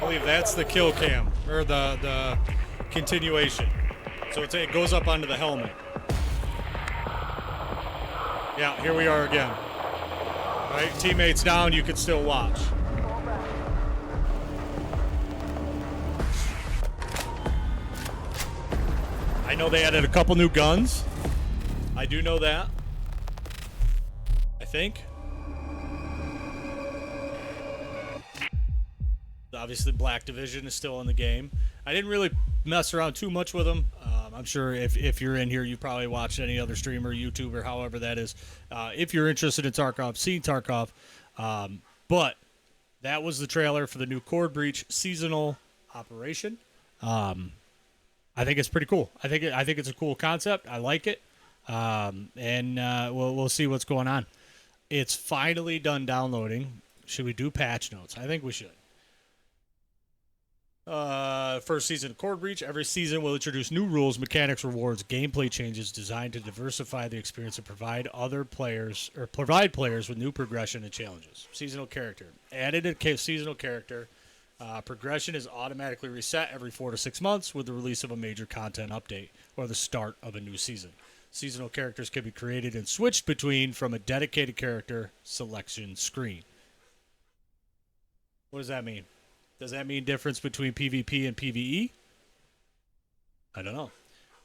believe that's the kill cam, or the continuation. So it goes up onto the helmet. Yeah, here we are again. All right, teammates down, you can still watch. I know they added a couple new guns. I do know that. I think. Obviously, Black Division is still in the game. I didn't really mess around too much with them. I'm sure if you're in here, you probably watched any other streamer, YouTuber, however that is. If you're interested in Tarkov, see Tarkov. But that was the trailer for the new Cord Breach seasonal operation. I think it's pretty cool. I think it's a cool concept. I like it. And we'll see what's going on. It's finally done downloading. Should we do patch notes? I think we should. First season of Cord Breach. Every season will introduce new rules, mechanics, rewards, gameplay changes designed to diversify the experience and provide players with new progression and challenges. Seasonal character. Added a seasonal character. Progression is automatically reset every 4 to 6 months with the release of a major content update or the start of a new season. Seasonal characters can be created and switched between from a dedicated character selection screen. What does that mean? Does that mean difference between PvP and PvE? I don't know.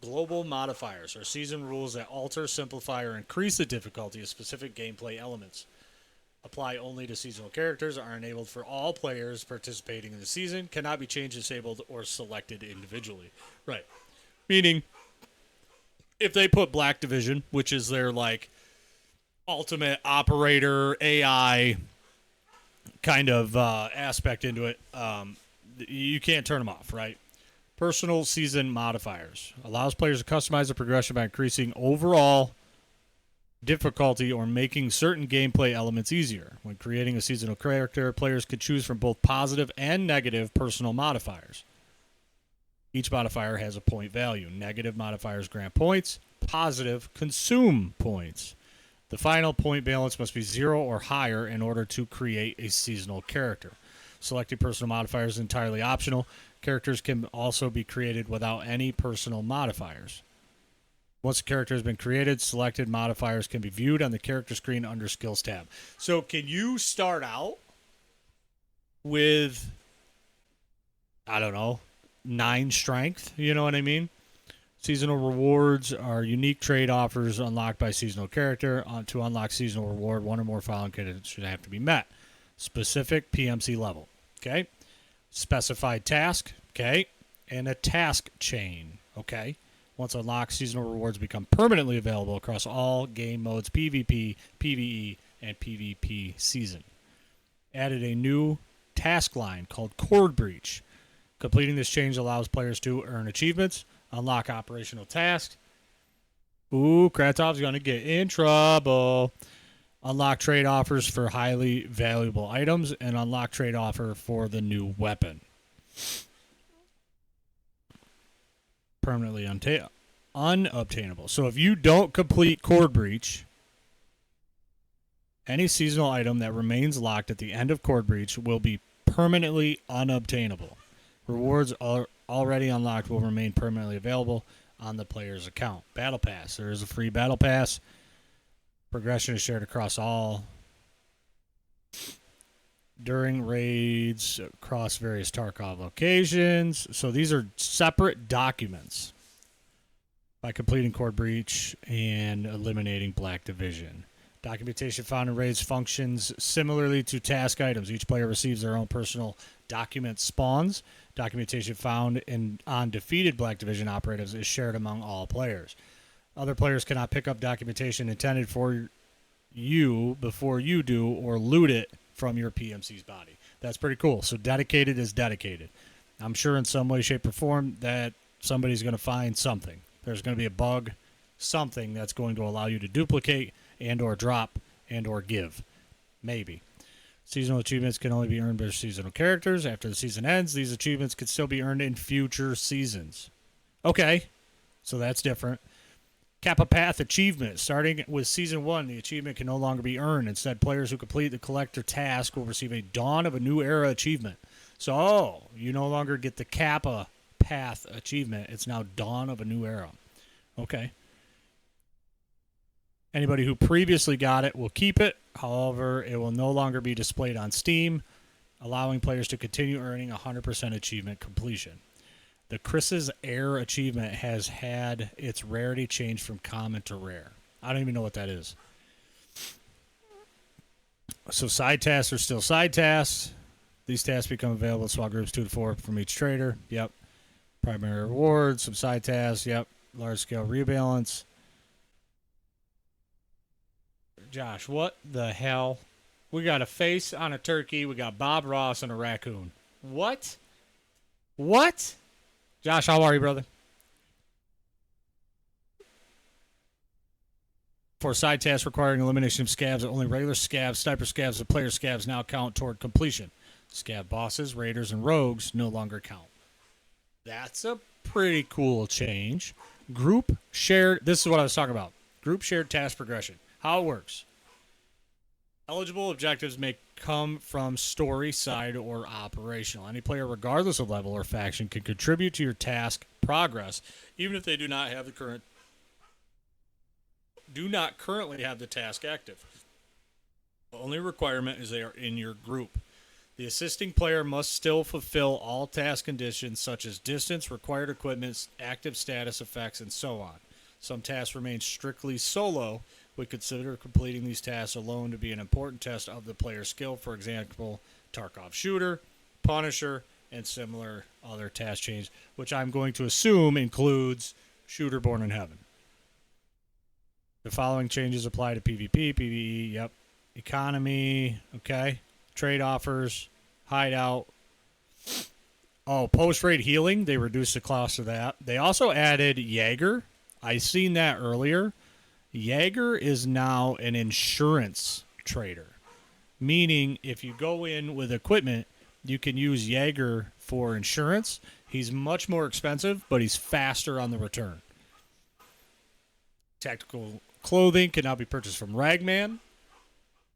Global modifiers are season rules that alter, simplify, or increase the difficulty of specific gameplay elements. Apply only to seasonal characters, are enabled for all players participating in the season, cannot be changed, disabled, or selected individually. Right. Meaning, if they put Black Division, which is their, like, ultimate operator AI kind of aspect into it, you can't turn them off, right? Personal season modifiers allows players to customize the progression by increasing overall difficulty or making certain gameplay elements easier. When creating a seasonal character, players can choose from both positive and negative personal modifiers. Each modifier has a point value. Negative modifiers grant points, positive consume points. The final point balance must be 0 or higher in order to create a seasonal character. Selecting personal modifiers is entirely optional. Characters can also be created without any personal modifiers. Once a character has been created, selected modifiers can be viewed on the character screen under Skills tab. So can you start out with, I don't know, 9 strength? You know what I mean? Seasonal rewards are unique trade offers unlocked by seasonal character. To unlock seasonal reward, one or more following conditions should have to be met. Specific PMC level, okay? Specified task, okay? And a task chain, okay? Once unlocked, seasonal rewards become permanently available across all game modes, PvP, PvE, and PvP season. Added a new task line called Cord Breach. Completing this change allows players to earn achievements, unlock operational tasks. Ooh, Kratov's going to get in trouble. Unlock trade offers for highly valuable items and unlock trade offer for the new weapon. Permanently unobtainable. So if you don't complete Cord Breach, any seasonal item that remains locked at the end of Cord Breach will be permanently unobtainable. Rewards are already unlocked will remain permanently available on the player's account. Battle Pass. There is a free Battle Pass. Progression is shared across all during raids across various Tarkov locations. So these are separate documents by completing Cord Breach and eliminating Black Division. Documentation found in raids functions similarly to task items. Each player receives their own personal document spawns. Documentation found on defeated Black Division operatives is shared among all players. Other players cannot pick up documentation intended for you before you do or loot it from your PMC's body. That's pretty cool. So dedicated is dedicated. I'm sure in some way, shape, or form that somebody's going to find something. There's going to be a bug, something that's going to allow you to duplicate and or drop and or give. Maybe. Seasonal achievements can only be earned by seasonal characters. After the season ends, these achievements can still be earned in future seasons. Okay, so that's different. Kappa Path achievement. Starting with Season 1, the achievement can no longer be earned. Instead, players who complete the collector task will receive a Dawn of a New Era achievement. So, you no longer get the Kappa Path achievement. It's now Dawn of a New Era. Okay. Anybody who previously got it will keep it. However, it will no longer be displayed on Steam, allowing players to continue earning 100% achievement completion. The Chris's Air achievement has had its rarity changed from common to rare. I don't even know what that is. So side tasks are still side tasks. These tasks become available in small groups 2 to 4 from each trader. Yep. Primary rewards, some side tasks. Yep. Large scale rebalance. Josh, what the hell? We got a face on a turkey. We got Bob Ross and a raccoon. What? What? Josh, how are you, brother? For side tasks requiring elimination of scabs, only regular scabs, sniper scabs, and player scabs now count toward completion. Scab bosses, raiders, and rogues no longer count. That's a pretty cool change. Group shared, this is what I was talking about. Group shared task progression. How it works. Eligible objectives may come from story, side, or operational. Any player, regardless of level or faction, can contribute to your task progress, even if they do not currently have the task active. The only requirement is they are in your group. The assisting player must still fulfill all task conditions such as distance, required equipment, active status effects, and so on. Some tasks remain strictly solo. We consider completing these tasks alone to be an important test of the player's skill. For example, Tarkov Shooter, Punisher, and similar other task changes, which I'm going to assume includes Shooter Born in Heaven. The following changes apply to PvP, PvE, yep. Economy, okay. Trade offers, hideout. Oh, post-raid healing, they reduced the cost of that. They also added Jaeger. I seen that earlier. Jaeger is now an insurance trader, meaning if you go in with equipment, you can use Jaeger for insurance. He's much more expensive, but he's faster on the return. Tactical clothing can now be purchased from Ragman.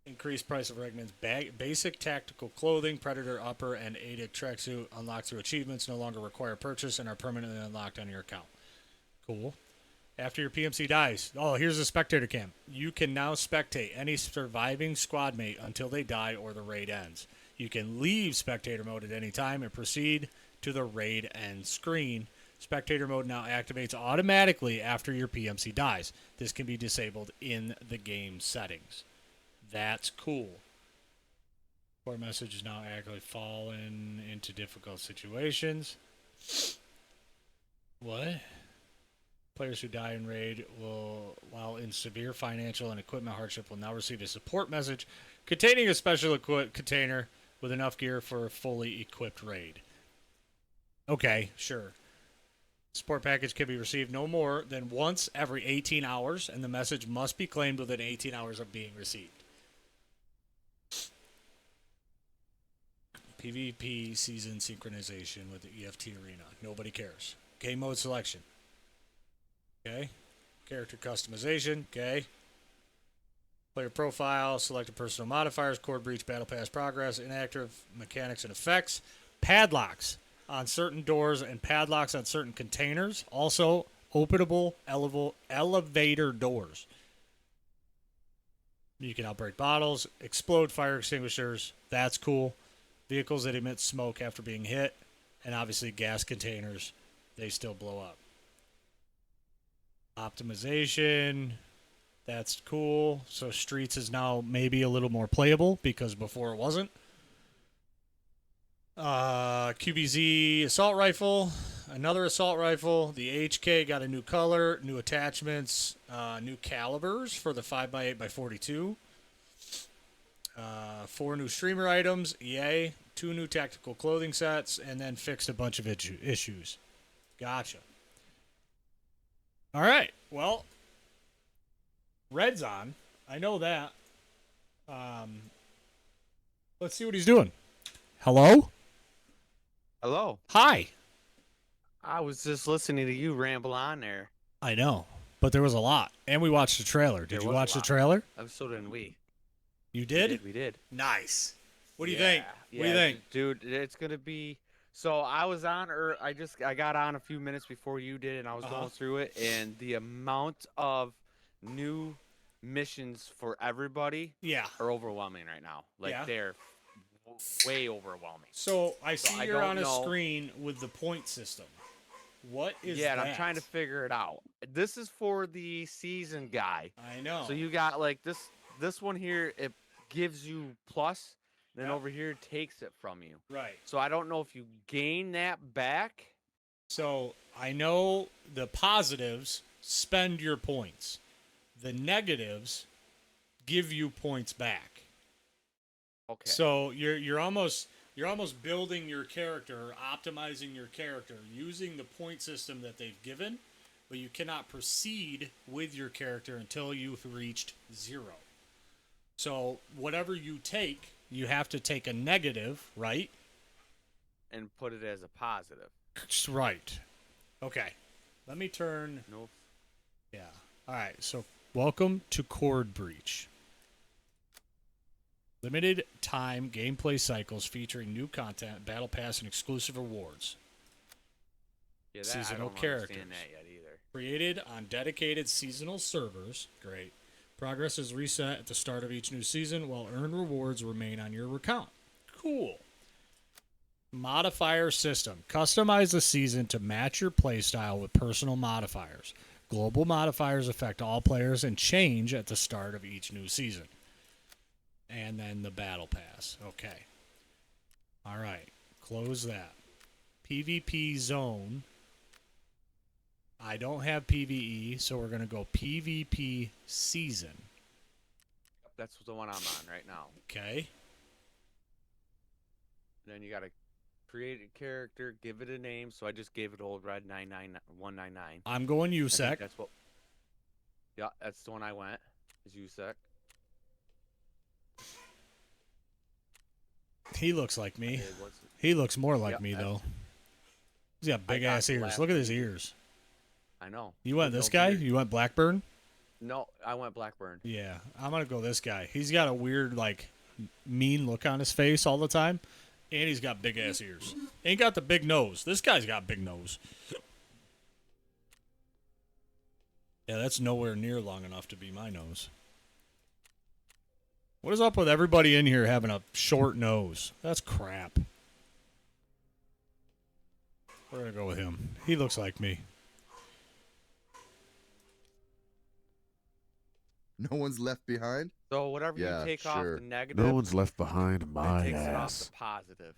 Increased price of Ragman's basic tactical clothing, Predator upper, and ADIC tracksuit unlocked through achievements no longer require purchase and are permanently unlocked on your account. Cool. After your PMC dies, here's a spectator cam. You can now spectate any surviving squad mate until they die or the raid ends. You can leave spectator mode at any time and proceed to the raid end screen. Spectator mode now activates automatically after your PMC dies. This can be disabled in the game settings. That's cool. Core message is now actively fallen into difficult situations. What? Players who die in raid will, while in severe financial and equipment hardship, will now receive a support message containing a special container with enough gear for a fully equipped raid. Okay, sure. Support package can be received no more than once every 18 hours, and the message must be claimed within 18 hours of being received. PvP season synchronization with the EFT arena. Nobody cares. Game mode selection. Okay. Character customization. Okay. Player profile. Selected personal modifiers. Core breach. Battle pass progress. Inactive mechanics and effects. Padlocks on certain doors and padlocks on certain containers. Also, openable elevator doors. You can outbreak bottles. Explode fire extinguishers. That's cool. Vehicles that emit smoke after being hit. And obviously gas containers. They still blow up. Optimization, that's cool. So Streets is now maybe a little more playable because before it wasn't. QBZ assault rifle, another assault rifle. The HK got a new color, new attachments, new calibers for the 5x8x42. 4 new streamer items, yay. 2 new tactical clothing sets, and then fixed a bunch of issues. Gotcha. All right. Well, Red's on. I know that. Let's see what he's doing. Hello? Hello. Hi. I was just listening to you ramble on there. I know, but there was a lot. And we watched the trailer. Did you watch the trailer? So didn't we. You did? We did. Nice. What do you think? Yeah, What do you think? dude? It's gonna be. So I was on, or I got on a few minutes before you did, and I was Uh-huh. going through it, and the amount of new missions for everybody Yeah. are overwhelming right now. Like Yeah. they're way overwhelming. So I So see I you're don't on a know. screen with the point system. What is Yeah, and that? I'm trying to figure it out. This is for the season guy. I know. So you got like this one here, it gives you plus, then Yep. over here it takes it from you. Right. So I don't know if you gain that back. So I know the positives spend your points. The negatives give you points back. Okay. So you're almost building your character, optimizing your character using the point system that they've given, but you cannot proceed with your character until you've reached 0. So whatever you take, you have to take a negative, right? And put it as a positive. Right. Okay. Let me turn. No. Yeah. All right. So welcome to Chord Breach. Limited time gameplay cycles featuring new content, battle pass, and exclusive rewards. Yeah, that, Seasonal I don't characters. understand that yet either. Created on dedicated seasonal servers. Great. Progress is reset at the start of each new season, while earned rewards remain on your account. Cool. Modifier system. Customize the season to match your playstyle with personal modifiers. Global modifiers affect all players and change at the start of each new season. And then the battle pass. Okay. All right. Close that. PvP zone. I don't have PvE, so we're going to go PvP season. That's the one I'm on right now. Okay. Then you gotta create a character, give it a name. So I just gave it old red 99199. I'm going I think USEC. that's what. Yeah, that's the one I went. Is USEC. He looks like me. Okay, what's it? He looks more like Yep, me, that's- though. He's got big got ass the ears. last Look at his one. ears. I know. You went With this no guy? beard. You went Blackburn? No, I went Blackburn. Yeah. I'm going to go this guy. He's got a weird, like, mean look on his face all the time. And he's got big ass ears. Ain't got the big nose. This guy's got big nose. Yeah, that's nowhere near long enough to be my nose. What is up with everybody in here having a short nose? That's crap. We're going to go with him. He looks like me. No one's left behind? So whatever Yeah, you take off sure. the negative, No one's left behind it my takes it off ass. the positive.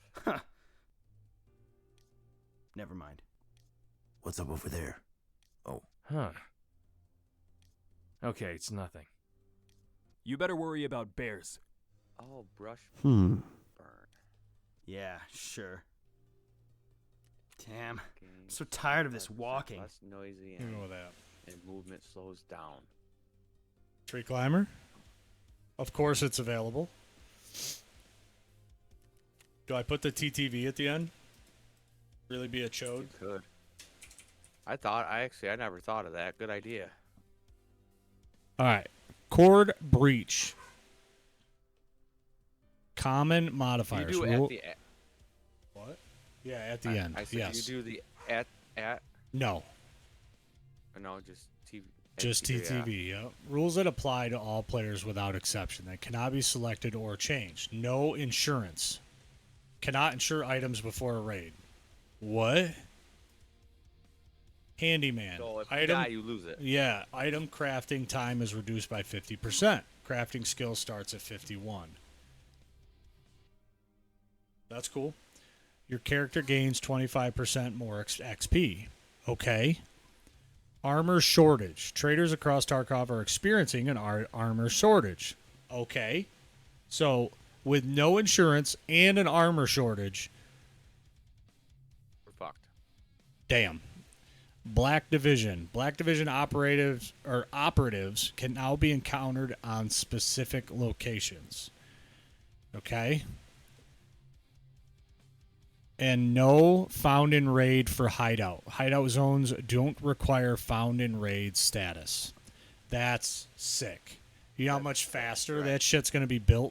Never mind. What's up over there? Huh. Okay, it's nothing. You better worry about bears. Oh, brush Hmm. burn. Yeah, sure. Damn. Gain I'm so tired of this 5% walking. Less noisy You know that. and movement slows down. Tree climber. Of course it's available. Do I put the TTV at the end? Really be a chode? You could. I never thought of that. Good idea. All right. Chord breach. Common modifiers. You do Rule- at the What? Yeah, at the end. I said Yes. you do the at No. no, just TV. Just TTV. Yeah. Rules that apply to all players without exception. That cannot be selected or changed. No insurance. Cannot insure items before a raid. What? Handyman. So if you Item. die, you lose it. Yeah. Item crafting time is reduced by 50%. Crafting skill starts at 51. That's cool. Your character gains 25% more XP. Okay. Armor shortage. Traders across Tarkov are experiencing an armor shortage. Okay. So, with no insurance and an armor shortage, We're fucked. damn. Black Division. Black Division operatives can now be encountered on specific locations. Okay. And no found in raid for hideout. Hideout zones don't require found in raid status. That's sick. You know how much faster that shit's going to be built